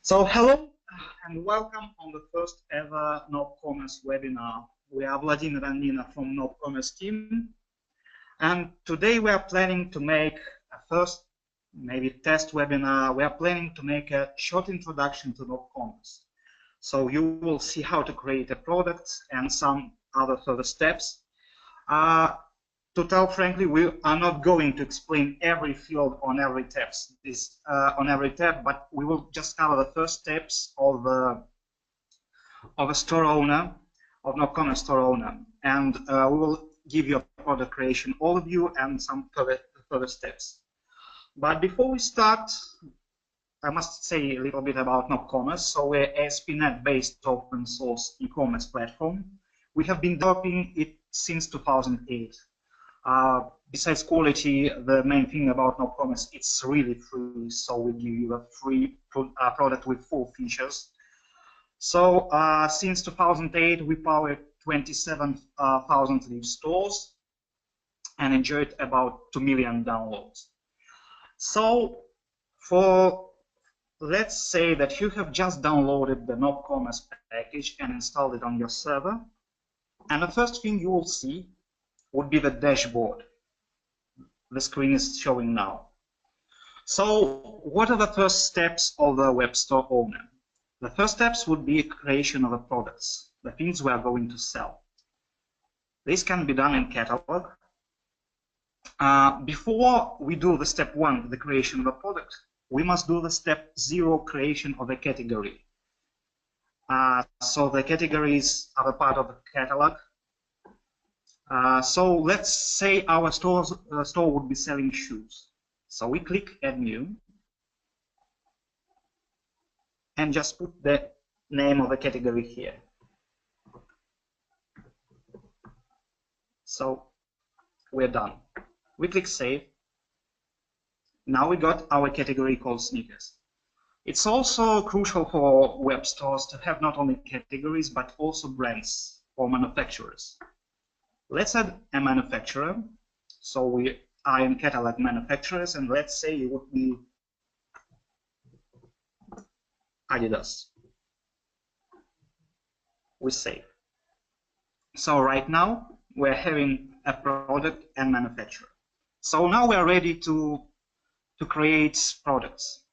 So hello and welcome on the first ever nopCommerce webinar. We are Vladimir and Nina from nopCommerce team, and today we are planning to make a first, maybe test webinar. We are planning to make a short introduction to nopCommerce. So you will see how to create a product and some other further steps. To tell frankly, we are not going to explain every field on every tab, but we will just cover the first steps of a store owner, of nopCommerce store owner, and we will give you a product creation overview and some further steps. But before we start, I must say a little bit about nopCommerce. So we're an ASP.NET-based open source e-commerce platform. We have been developing it since 2008. Besides quality, the main thing about nopCommerce, it's really free, so we give you a free product with full features. So since 2008, we powered 27,000 live stores and enjoyed about 2 million downloads. So let's say that you have just downloaded the nopCommerce package and installed it on your server, and the first thing you will see would be the dashboard. The screen is showing now. So what are the first steps of the web store owner? The first steps would be creation of the products, the things we are going to sell. This can be done in catalog. Before we do the step 1, the creation of a product, we must do the step 0, creation of a category. So the categories are a part of the catalog. So let's say our store would be selling shoes. So we click Add New and just put the name of the category here. So we're done. We click Save. Now we got our category called sneakers. It's also crucial for web stores to have not only categories but also brands or manufacturers. Let's add a manufacturer. So we are in catalog manufacturers, and let's say it would be Adidas. We save. So right now we're having a product and manufacturer. So now we're ready to create products.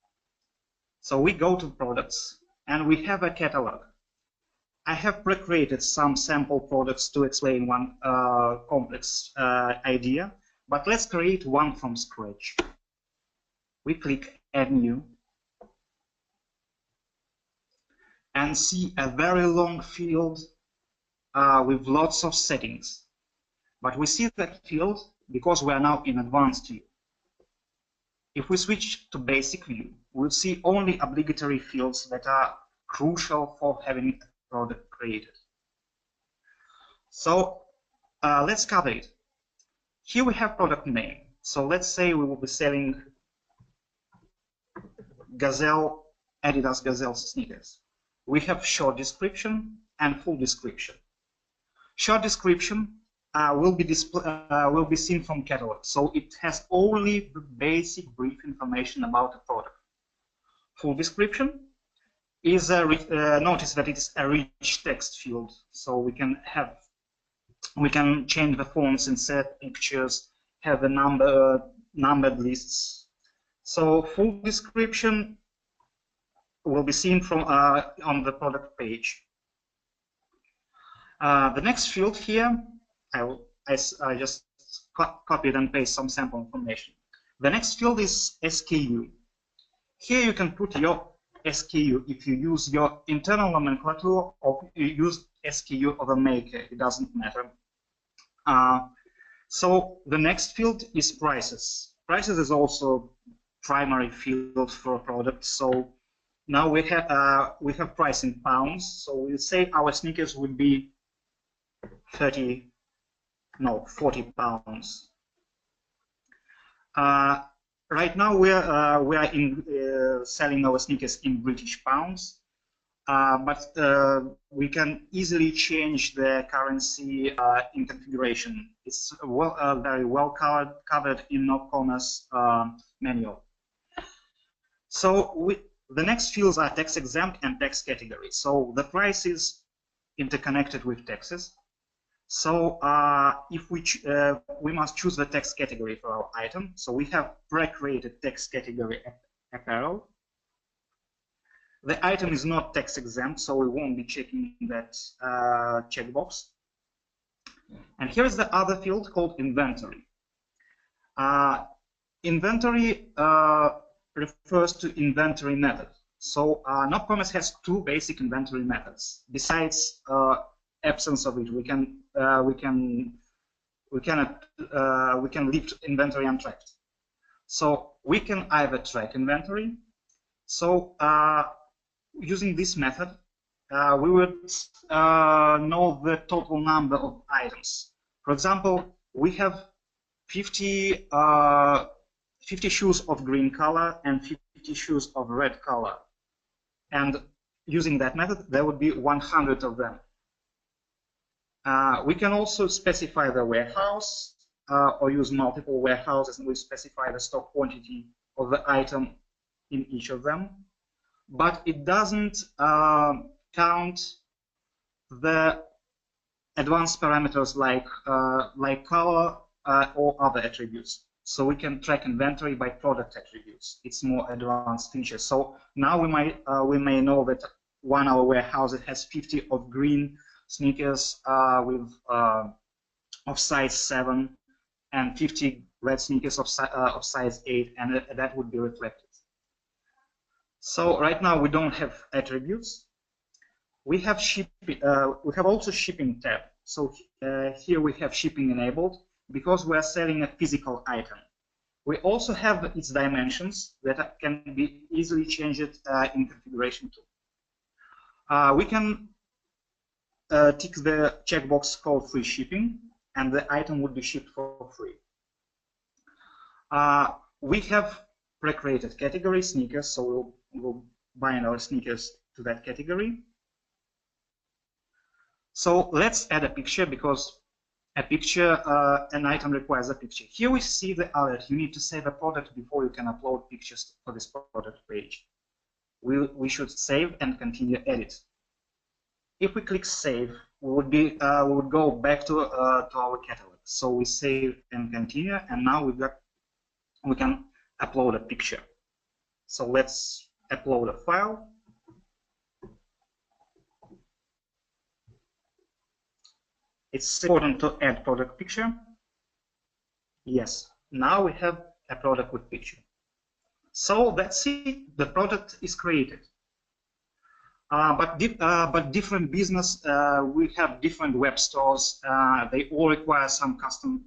So we go to products and we have a catalog. I have pre-created some sample products to explain one complex idea, but let's create one from scratch. We click Add New and see a very long field with lots of settings. But we see that field because we are now in advanced view. If we switch to basic view, we'll see only obligatory fields that are crucial for having product created. So let's cover it. Here we have product name. So let's say we will be selling Gazelle, Adidas Gazelle sneakers. We have short description and full description. Short description will be seen from catalog, so it has only the basic brief information about the product. Full description is notice that it is a rich text field, so we can change the fonts, insert pictures, have the numbered lists. So full description will be seen from on the product page. The next field here, I just copied and pasted some sample information. The next field is SKU. Here you can put your SKU if you use your internal nomenclature or you use SKU of a maker, it doesn't matter. So the next field is prices. Prices is also primary field for a product. So now we have price in pounds. So we'll say our sneakers would be 40 pounds. Right now we are selling our sneakers in British pounds, but we can easily change the currency in configuration. It's very well covered in nopCommerce manual. So The next fields are tax exempt and tax category. So the price is interconnected with taxes. So if we must choose the tax category for our item. So we have pre-created tax category apparel. The item is not tax exempt, so we won't be checking that checkbox. And here's the other field called inventory. Inventory refers to inventory method. So nopCommerce has two basic inventory methods. Besides absence of it, we can leave inventory untracked. So we can either track inventory. So using this method, we would know the total number of items. For example, we have 50 shoes of green color and 50 shoes of red color. And using that method, there would be 100 of them. We can also specify the warehouse or use multiple warehouses, and we specify the stock quantity of the item in each of them. But it doesn't count the advanced parameters like color or other attributes. So we can track inventory by product attributes. It's more advanced feature. So now we may know that one of our warehouses has 50 of green sneakers of size 7 and 50 red sneakers of size 8, and that would be reflected. So right now we don't have attributes. We have also shipping tab. So here we have shipping enabled because we are selling a physical item. We also have its dimensions that can be easily changed in configuration tool. We can tick the checkbox called free shipping, and the item would be shipped for free. We have pre-created category sneakers, so we'll bind our sneakers to that category. So let's add a picture, because a picture, an item requires a picture. Here we see the alert. You need to save a product before you can upload pictures for this product page. We should save and continue edit. If we click save, we would go back to our catalog. So we save and continue, and now we can upload a picture. So let's upload a file. It's important to add product picture. Yes, now we have a product with picture. So that's it. The product is created. But different business, we have different web stores. They all require some custom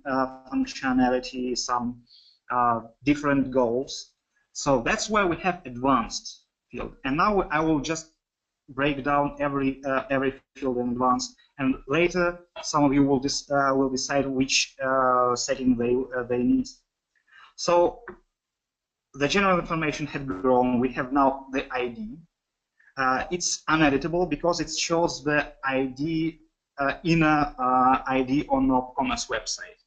functionality, some different goals. So that's why we have advanced field. And now I will just break down every field in advanced. And later, some of you will decide which setting they need. So the general information had grown. We have now the ID. It's uneditable because it shows the ID inner ID on nopCommerce website.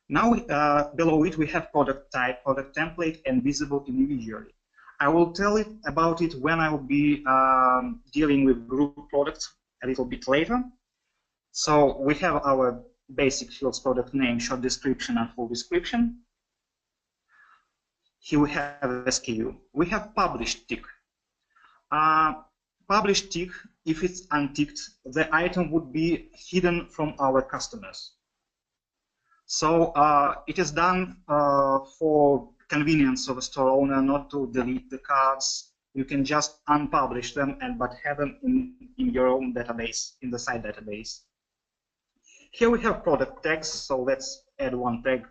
Now below it we have product type, product template, and visible individually. I will tell it about it when I will be dealing with group products a little bit later. So we have our basic fields: product name, short description, and full description. Here we have SKU. We have published tick. Published tick, if it's unticked, the item would be hidden from our customers. So it is done for convenience of a store owner, not to delete the cards. You can just unpublish them but have them in your own database, in the site database. Here we have product tags, so let's add one tag.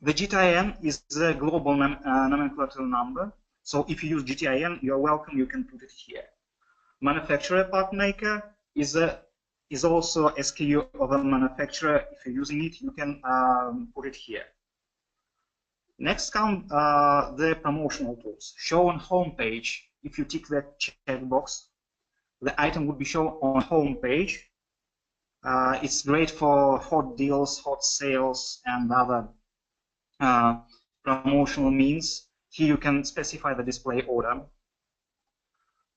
The GTIN is the global nomenclature number. So if you use GTIN, you're welcome, you can put it here. Manufacturer part maker is also SKU of a manufacturer. If you're using it, you can put it here. Next come the promotional tools. Show on home page. If you tick that checkbox, the item would be shown on home page. It's great for hot deals, hot sales, and other promotional means. Here you can specify the display order.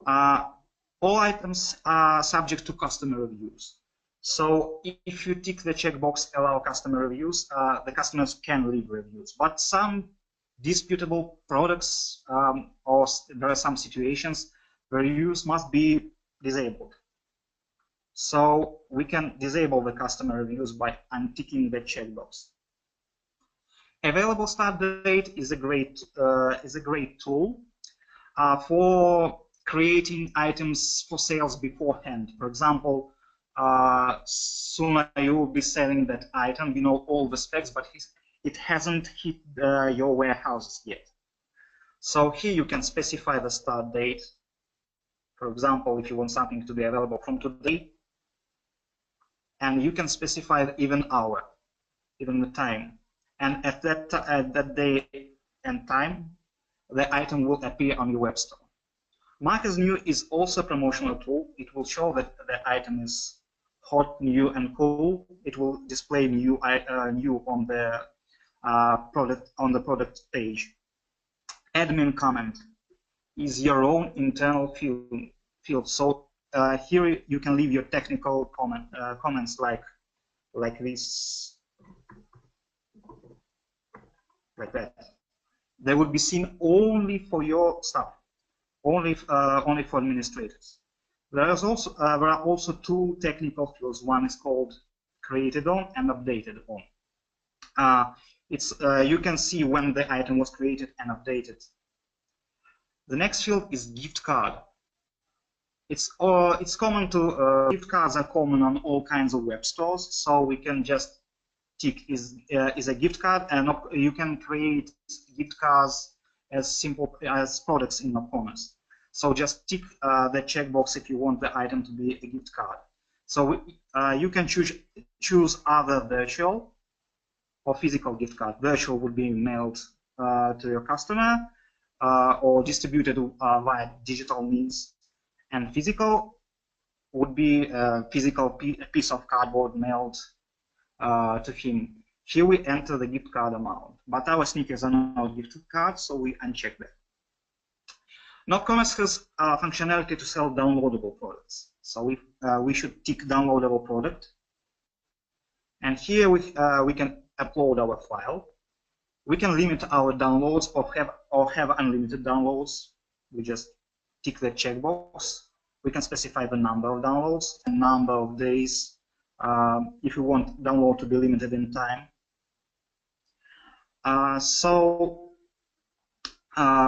All items are subject to customer reviews. So if you tick the checkbox allow customer reviews, the customers can leave reviews. But some disputable products or there are some situations where reviews must be disabled. So we can disable the customer reviews by unticking the checkbox. Available start date is a great tool for creating items for sales beforehand. For example, soon you will be selling that item, you know all the specs, but it hasn't hit your warehouses yet. So here you can specify the start date. For example, if you want something to be available from today, and you can specify even hour, even the time. And at that day and time, the item will appear on your web store. Mark as new is also a promotional tool. It will show that the item is hot, new, and cool. It will display new on the product page. Admin comment is your own internal field. So here you can leave your technical comments like this, like that. They will be seen only for your staff, only for administrators. There are also two technical fields. One is called created on and updated on. You can see when the item was created and updated. The next field is gift card. It's common to gift cards are common on all kinds of web stores, so we can just tick is a gift card, and you can create gift cards as simple as products in nopCommerce. So just tick the checkbox if you want the item to be a gift card. So you can choose either virtual or physical gift card. Virtual would be mailed to your customer or distributed via digital means, and physical would be a physical piece of cardboard mailed to him. Here we enter the gift card amount, but our sneakers are not gift cards, so we uncheck that. nopCommerce has functionality to sell downloadable products, so we should tick downloadable product, and here we can upload our file. We can limit our downloads or have unlimited downloads. We just tick the checkbox. We can specify the number of downloads and number of days if you want download to be limited in time.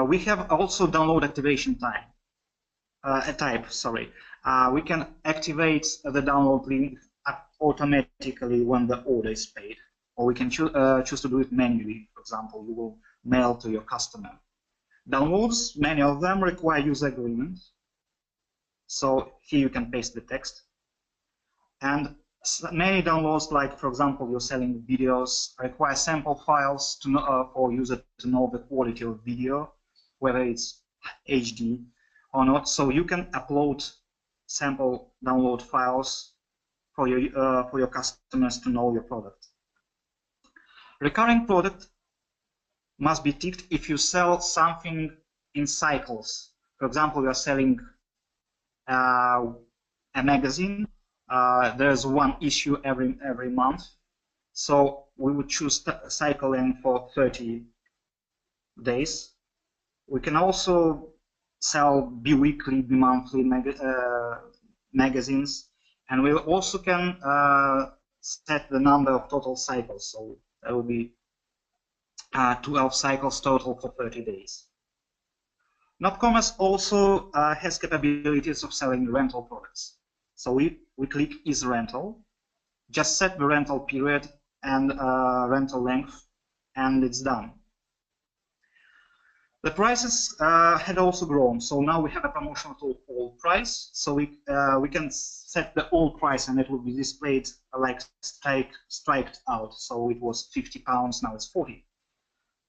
We have also download activation type. We can activate the download link automatically when the order is paid, or we can choose to do it manually. For example, you will mail to your customer. Downloads, many of them require user agreement. So here you can paste the text. And many downloads, like for example, you're selling videos, require sample files to know, for user to know the quality of video, whether it's HD or not. So you can upload sample download files for your customers to know your product. Recurring product must be ticked if you sell something in cycles. For example, you are selling a magazine. There's one issue every month, so we would choose cycle length for 30 days. We can also sell bi-weekly, bi-monthly magazines, and we also can set the number of total cycles. So that will be 12 cycles total for 30 days. nopCommerce also has capabilities of selling rental products. So we click is rental, just set the rental period and rental length, and it's done. The prices had also grown, so now we have a promotional tool all price. So we can set the all price, and it will be displayed like striked out. So it was £50, now it's 40.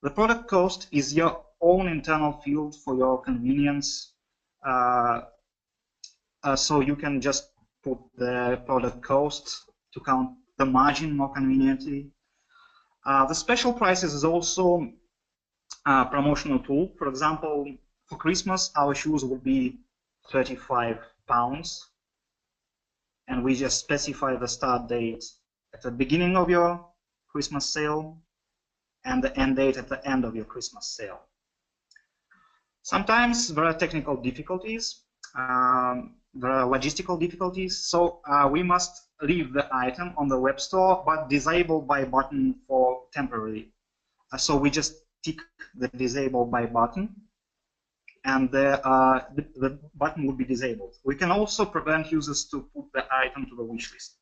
The product cost is your own internal field for your convenience. So you can just put the product cost to count the margin more conveniently. The special prices is also promotional tool. For example, for Christmas, our shoes will be £35, and we just specify the start date at the beginning of your Christmas sale and the end date at the end of your Christmas sale. Sometimes there are technical difficulties, there are logistical difficulties, so we must leave the item on the web store but disable by button for temporarily. So we just tick the disable by button, and the button will be disabled. We can also prevent users to put the item to the wish list.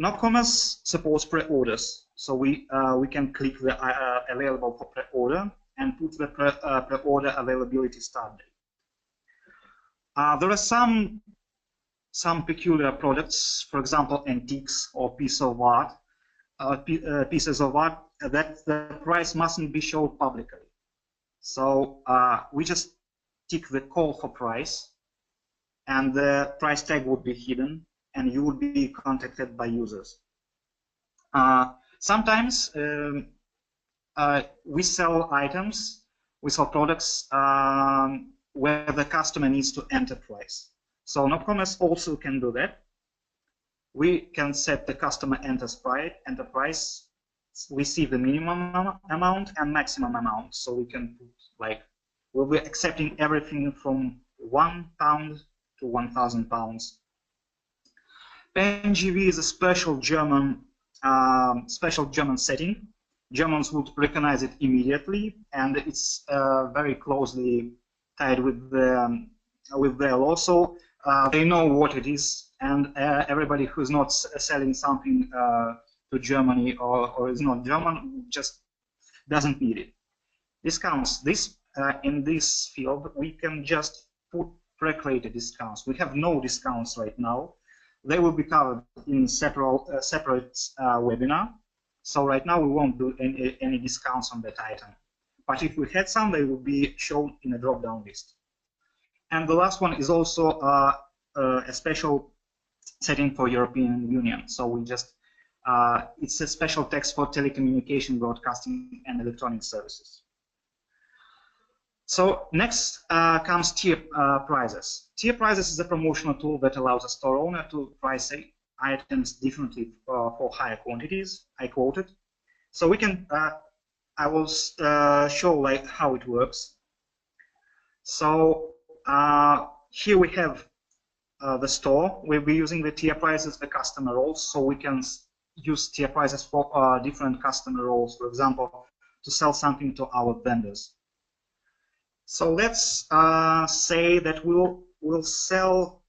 nopCommerce supports pre-orders, so we can click the available for pre-order and put the pre-order availability start date. There are some peculiar products, for example, antiques or pieces of art, that the price mustn't be shown publicly. So we just tick the call for price, and the price tag would be hidden, and you would be contacted by users. Sometimes we sell items, we sell products where the customer needs to enter price. So nopCommerce also can do that. We can set the customer enter price. We see the minimum amount and maximum amount. So we can put, like, we'll be accepting everything from £1 to £1,000. PNGV is a special German setting. Germans would recognize it immediately, and it's very closely tied with their law. So they know what it is, and everybody who's not selling something to Germany or is not German just doesn't need it. Discounts. In this field, we can just put pre-created discounts. We have no discounts right now. They will be covered in separate webinar. So right now we won't do any discounts on that item. But if we had some, they will be shown in a drop-down list. And the last one is also a special setting for European Union. So we just, it's a special text for telecommunication, broadcasting, and electronic services. So next comes tier prices. Tier prices is a promotional tool that allows a store owner to price items differently for higher quantities. I quoted. So we can, I will show like how it works. So here we have the store. We'll be using the tier prices, the customer roles, so we can use tier prices for different customer roles, for example, to sell something to our vendors. So let's say that we'll sell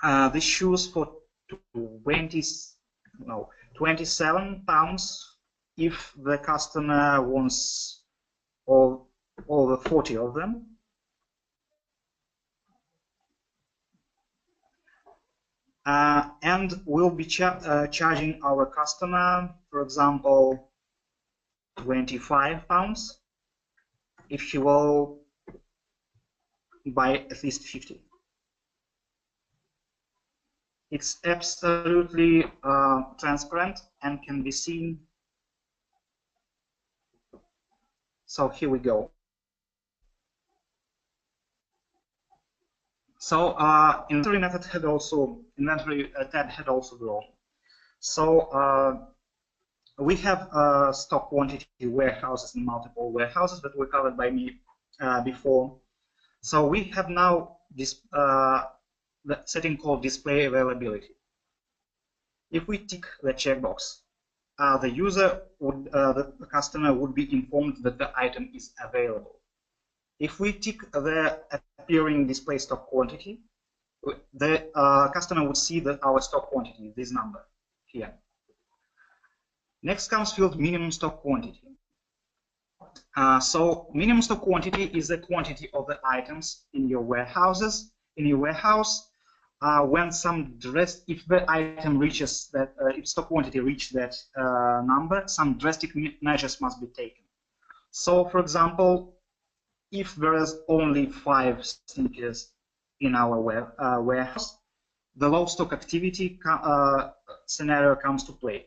the shoes for £27 if the customer wants all the 40 of them. And we'll be charging our customer, for example, £25 if he will buy at least 50. It's absolutely transparent and can be seen. So here we go. So inventory method had also inventory tab had also grown. So we have stock quantity warehouses and multiple warehouses that were covered by me before. So we have now this the setting called display availability. If we tick the checkbox, the user would, the customer would be informed that the item is available. If we tick the appearing display stock quantity, the customer would see that our stock quantity, this number here. Next comes field minimum stock quantity. So minimum stock quantity is the quantity of the items in your warehouses. In your warehouse, when if the item reaches that, if stock quantity reaches that number, some drastic measures must be taken. So, for example, if there is only 5 sneakers in our warehouse, the low stock activity scenario comes to play.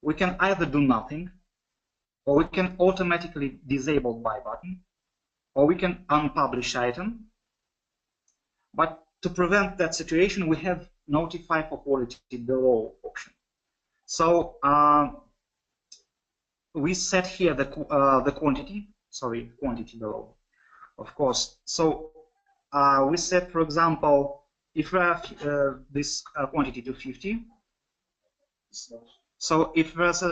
We can either do nothing, or we can automatically disable buy button, or we can unpublish item. But to prevent that situation, we have notify for quality below option. So we set here the quantity, sorry, quantity below, of course. So we set, for example, if we have this quantity to 50, so if there's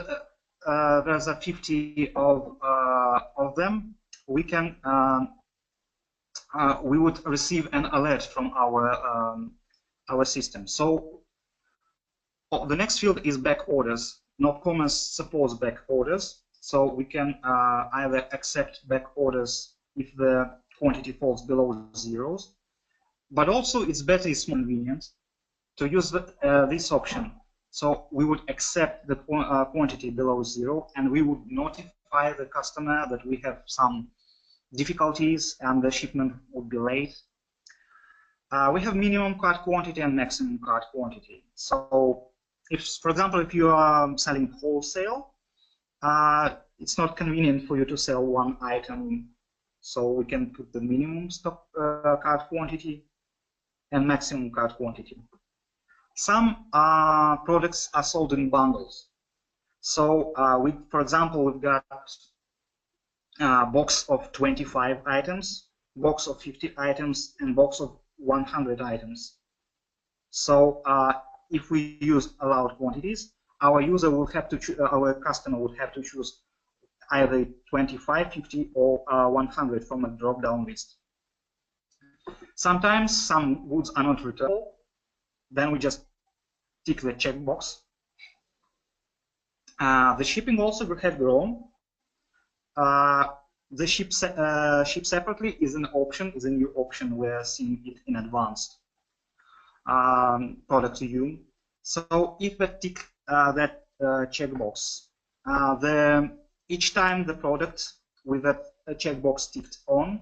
a 50 of them, we can we would receive an alert from our system. So the next field is back orders. nopCommerce supports back orders, so we can either accept back orders if the quantity falls below zeros, but also it's better, it's more convenient to use this option. So we would accept the quantity below zero, and we would notify the customer that we have some difficulties and the shipment would be late. We have minimum cart quantity and maximum cart quantity. So if, for example, if you are selling wholesale, it's not convenient for you to sell one item, so we can put the minimum stock cart quantity and maximum cart quantity. Some products are sold in bundles. So for example, we've got a box of 25 items, box of 50 items, and box of 100 items. So if we use allowed quantities, our user will have to our customer would have to choose either 25, 50, or 100 from a drop-down list. Sometimes some goods are not returnable. Then we just tick the checkbox. The shipping also have grown. The ship separately is an option, is a new option. We're seeing it in advanced product view. So if we tick that checkbox, each time the product with that checkbox ticked on,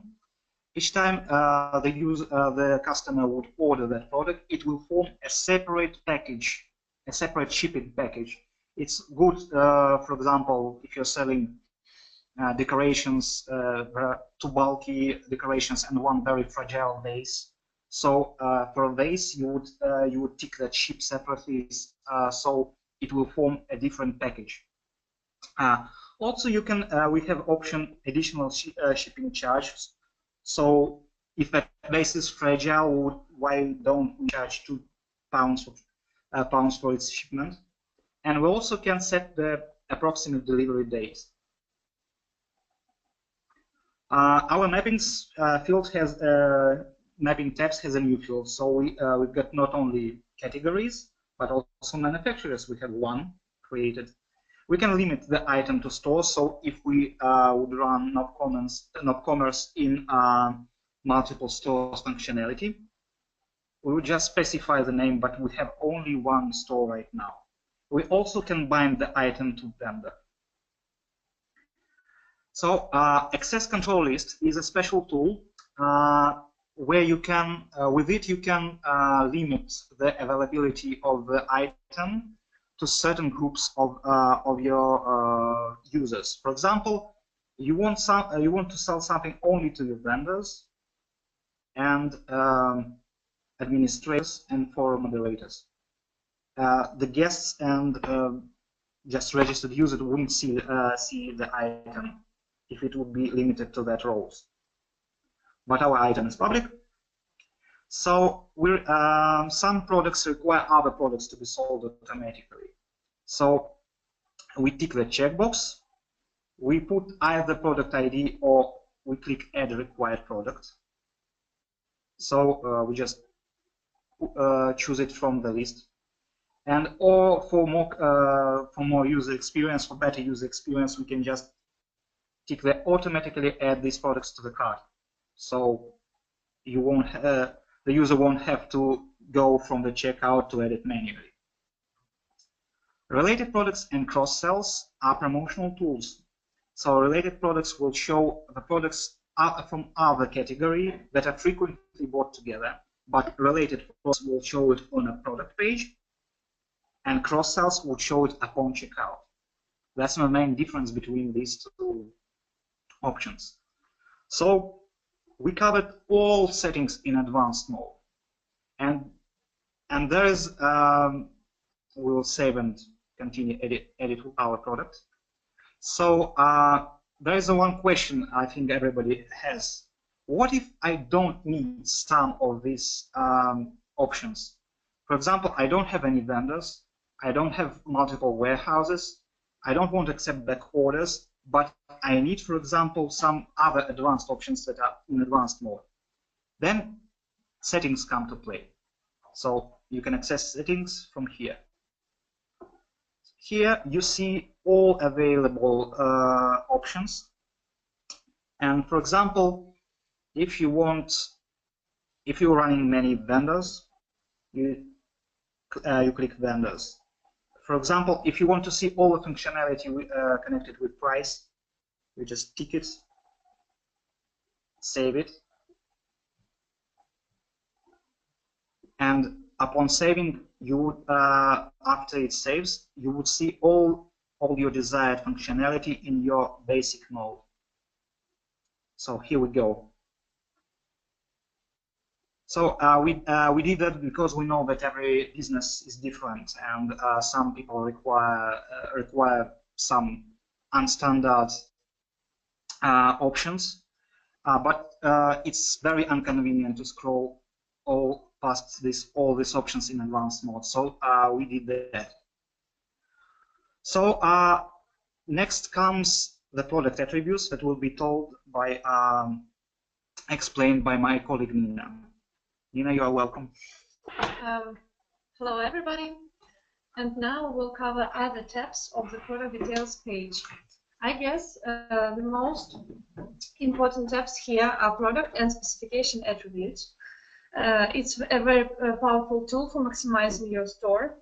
each time the customer would order that product, it will form a separate package, a separate shipping package. It's good, for example, if you're selling decorations, two bulky decorations and one very fragile vase. So for a vase, you would tick that ship separately, so it will form a different package. Also, you can we have option additional shipping charges. So if a vase is fragile, why don't we charge £2 for its shipment? And we also can set the approximate delivery date. Our mappings field has mapping tabs has a new field, so we've got not only categories but also manufacturers. We have one created. We can limit the item to stores. So if we would run nopCommerce in multiple stores functionality, we would just specify the name, but we have only one store right now. We also can bind the item to vendor. So access control list is a special tool where you can, with it, you can limit the availability of the item to certain groups of your users. For example, you want to sell something only to your vendors and administrators and forum moderators. The guests and just registered users wouldn't see the item if it would be limited to that roles. But our item is public. So some products require other products to be sold automatically. So we tick the checkbox, we put either product ID or we click add required product. So we just choose it from the list. And or for more user experience, for better user experience, we can just tick the automatically add these products to the cart. So you won't the user won't have to go from the checkout to edit manually. Related products and cross-sells are promotional tools. So related products will show the products from other category that are frequently bought together, but related products will show it on a product page, and cross-sells will show it upon checkout. That's the main difference between these two options. So we covered all settings in advanced mode, and there is we'll save and continue edit our product. So there is one question I think everybody has. What if I don't need some of these options? For example, I don't have any vendors, I don't have multiple warehouses, I don't want to accept back orders, but I need, for example, some other advanced options that are in advanced mode. Then settings come to play. So you can access settings from here. Here you see all available options. And for example, if you're running many vendors, you click vendors. For example, if you want to see all the functionality connected with price, you just tick it, save it, and upon saving, you would, after it saves, you would see all your desired functionality in your basic mode. So here we go. So we did that because we know that every business is different, and some people require some unstandard options, but it's very inconvenient to scroll all past all these options in advanced mode. So we did that. So next comes the product attributes that will be told by explained by my colleague Nina. Nina, you are welcome. Hello everybody, and now we'll cover other tabs of the product details page. I guess the most important tabs here are product and specification attributes. It's a very powerful tool for maximizing your store,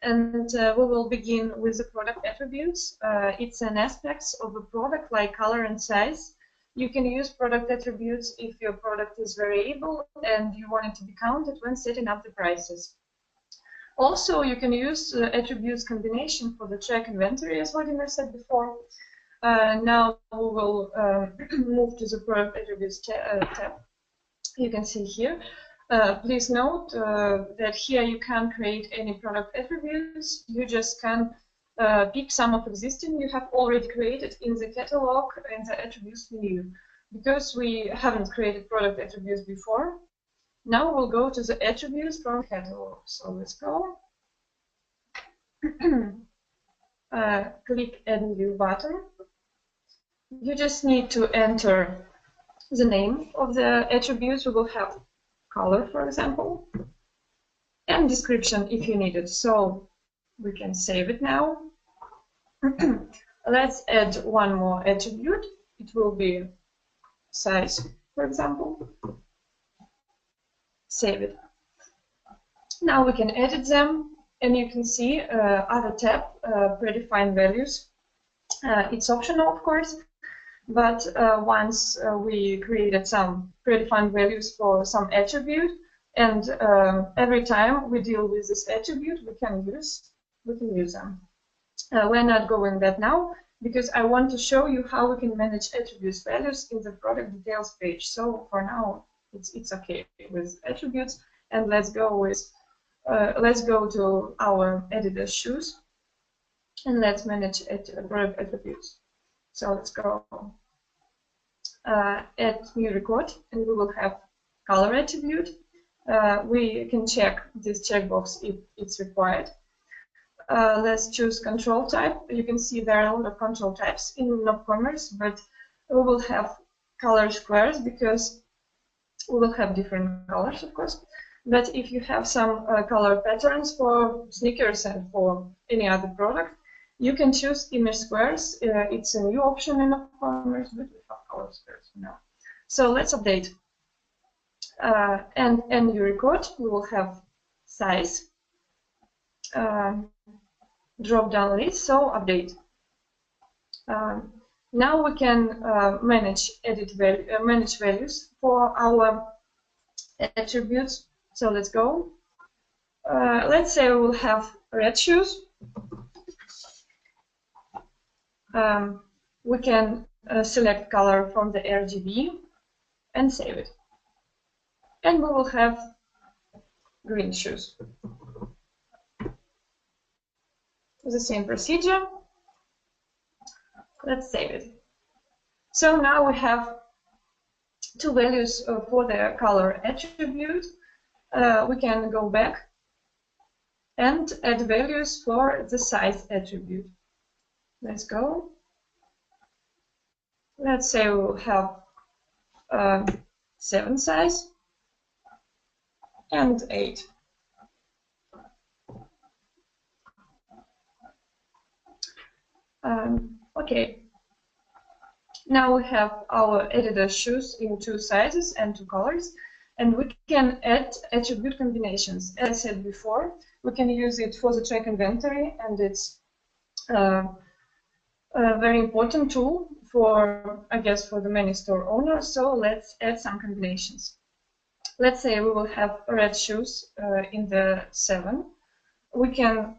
and we will begin with the product attributes. It's an aspect of a product like color and size. You can use product attributes if your product is variable and you want it to be counted when setting up the prices. Also, you can use attributes combination for the track inventory, as Vladimir said before. Now we will move to the product attributes tab. You can see here. Please note that here you can't create any product attributes. You just can pick some of existing you have already created in the catalog in the attributes menu. Because we haven't created product attributes before, now we'll go to the attributes from catalog. So let's go. Click Add New button. You just need to enter the name of the attributes. We will have color, for example, and description if you need it. So we can save it now. Let's add one more attribute. It will be size, for example. Save it. Now we can edit them, and you can see other tab, predefined values. It's optional, of course, but once we created some predefined values for some attribute, and every time we deal with this attribute, we can use them. We're not going that now because I want to show you how we can manage attributes values in the product details page. So for now, it's okay with attributes, and let's go to our editor shoes, and let's manage product attributes. So let's go add new record, and we will have color attribute. We can check this checkbox if it's required. Let's choose control type. You can see there are a lot of control types in nopCommerce, but we will have color squares because we will have different colors, of course. But if you have some color patterns for sneakers and for any other product, you can choose image squares. It's a new option in nopCommerce, but we have color squares now. So let's update. And new record, we will have size. Drop down list, so update. Now we can manage values for our attributes. So let's go. Let's say we will have red shoes. we can select color from the RGB and save it. And we will have green shoes. The same procedure. Let's save it. So now we have two values for the color attribute. We can go back and add values for the size attribute. Let's go. Let's say we'll have 7 size and 8. Okay. Now we have our Adidas shoes in 2 sizes and 2 colors, and we can add attribute combinations. As I said before, we can use it for the track inventory, and it's a very important tool for, I guess, for the many store owners. So let's add some combinations. Let's say we will have red shoes in the 7. We can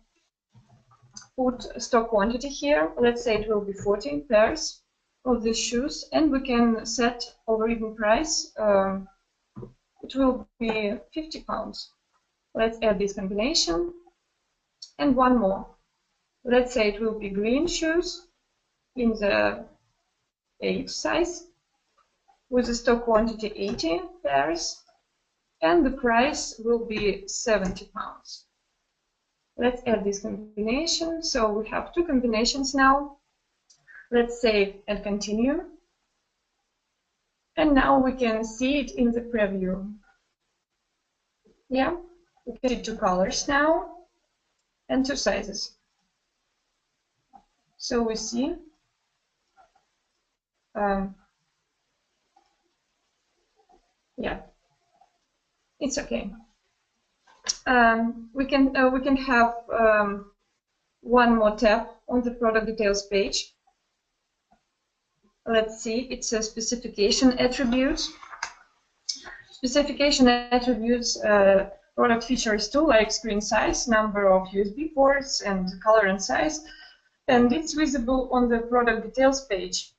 put stock quantity here. Let's say it will be 14 pairs of these shoes, and we can set algorithm price. It will be £50. Let's add this combination. And one more. Let's say it will be green shoes in the 8 size with the stock quantity 80 pairs, and the price will be £70. Let's add this combination. So we have 2 combinations now. Let's save and continue. And now we can see it in the preview. Yeah, we can see 2 colors now and 2 sizes. So we see yeah, it's okay. We can have one more tab on the product details page. Let's see, it's a specification attributes. Specification attributes product features too, like screen size, number of USB ports, and color and size, and it's visible on the product details page.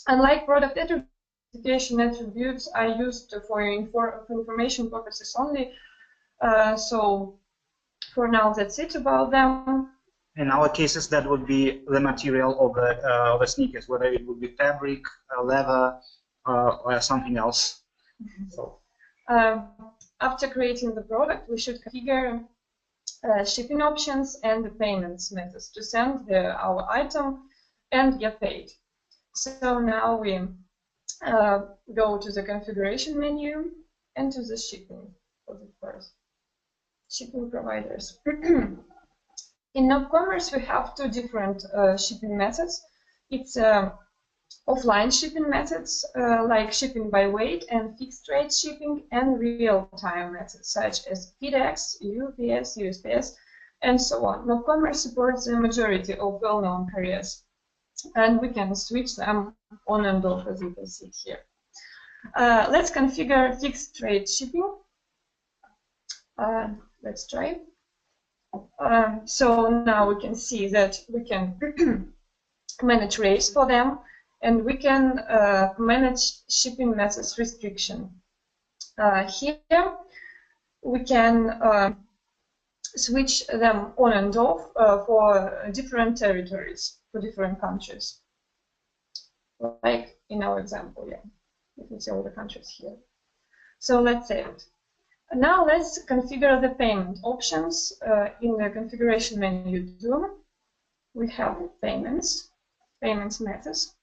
Unlike product attributes, specification attributes are used for information purposes only. So for now, that's it about them. In our cases, that would be the material of the sneakers, whether it would be fabric, leather, or something else. So, after creating the product, we should configure shipping options and the payments methods to send our item and get paid. So now we go to the configuration menu and to the shipping for the first shipping providers. In nopCommerce, we have 2 different shipping methods. It's offline shipping methods like shipping by weight and fixed rate shipping, and real-time methods such as FedEx, UPS, USPS, and so on. nopCommerce supports the majority of well-known carriers, and we can switch them on and off, as you can see here. Let's configure fixed rate shipping. Let's try. So now we can see that we can manage rates for them, and we can manage shipping methods restriction. Here we can switch them on and off for different territories, for different countries. Like in our example, yeah, you can see all the countries here. So let's save it. Now let's configure the payment options in the configuration menu too. We have payments methods.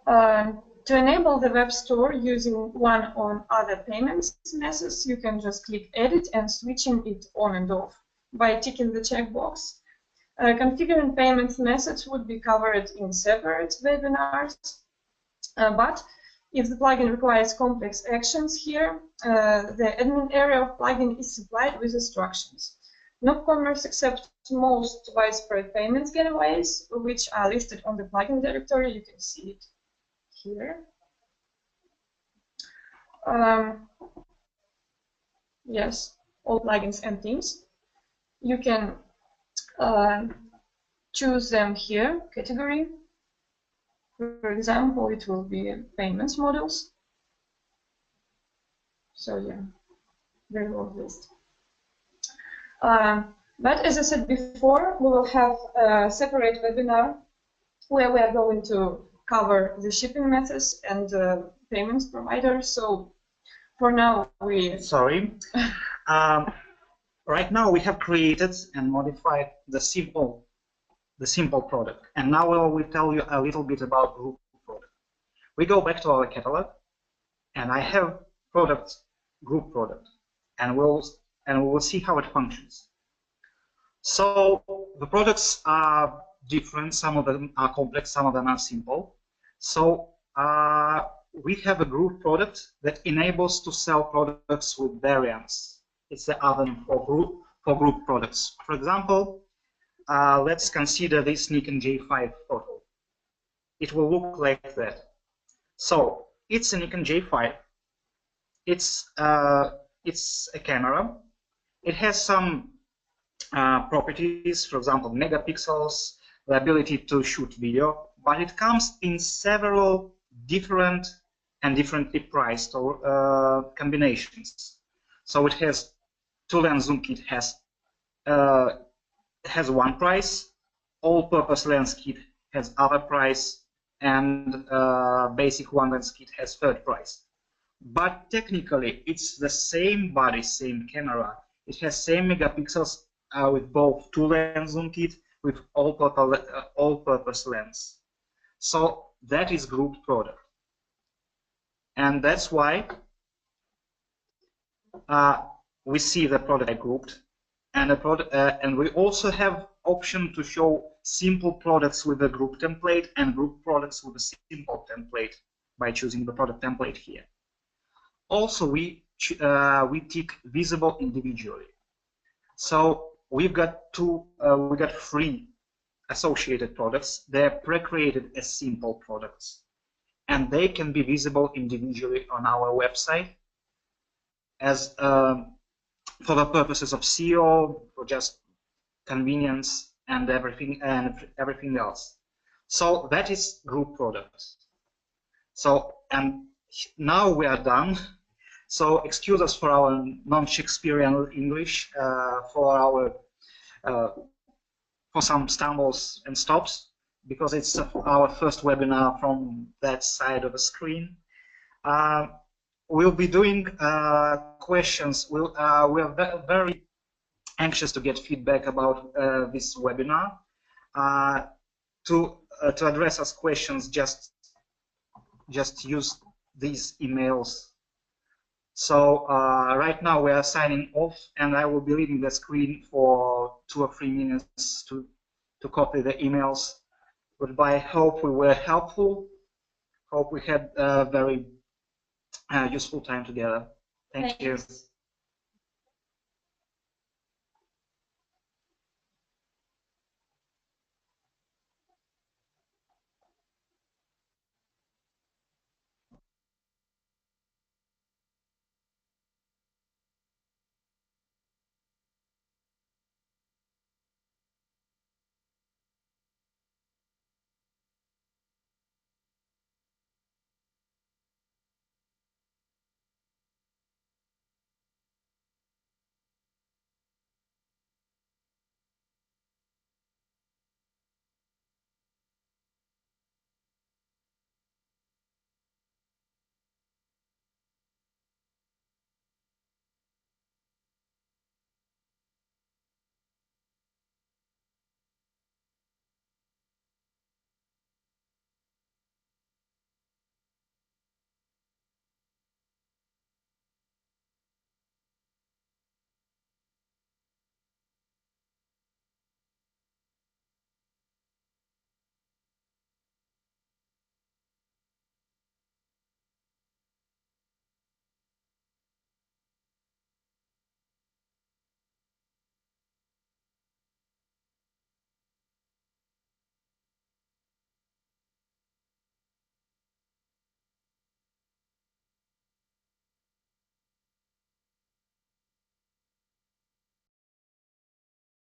To enable the web store using one or other payments methods, you can just click Edit and switching it on and off by ticking the checkbox. Configuring payment methods would be covered in separate webinars, but if the plugin requires complex actions here, the admin area of plugin is supplied with instructions. nopCommerce accepts most widespread payments gateways, which are listed on the plugin directory. You can see it here. Yes, all plugins and themes. You can choose them here, category. For example, it will be payments models. So yeah, very long list. But as I said before, we will have a separate webinar where we are going to cover the shipping methods and payments providers. So for now, Sorry. Right now we have created and modified the simple product, and now I will tell you a little bit about group product. We go back to our catalog, and I have group product, and we will see how it functions. So the products are different. Some of them are complex, some of them are simple. So we have a group product that enables to sell products with variants. It's the other for group products. For example, let's consider this Nikon J5 photo. It will look like that. So it's a Nikon J5. It's a camera. It has some properties, for example, megapixels, the ability to shoot video, but it comes in several different and differently priced combinations. So it has two-lens zoom kit has one price, all-purpose lens kit has other price, and basic one-lens kit has third price. But technically, it's the same body, same camera. It has same megapixels with both two-lens zoom kit with all-purpose lens. So that is grouped product, and that's why we see the product grouped, and and we also have option to show simple products with a group template and group products with a simple template by choosing the product template here. Also, we tick visible individually. So we've got three associated products. They're pre-created as simple products, and they can be visible individually on our website as for the purposes of SEO, for just convenience and everything else. So that is group products. So, and now we are done. So excuse us for our non-Shakespearean English, for some stumbles and stops, because it's our first webinar from that side of the screen. We'll be doing questions. We are very anxious to get feedback about this webinar. To address us questions, just use these emails. So right now we are signing off, and I will be leaving the screen for 2 or 3 minutes to copy the emails. Goodbye. Hope we were helpful. Hope we had a very useful time together. Thank you.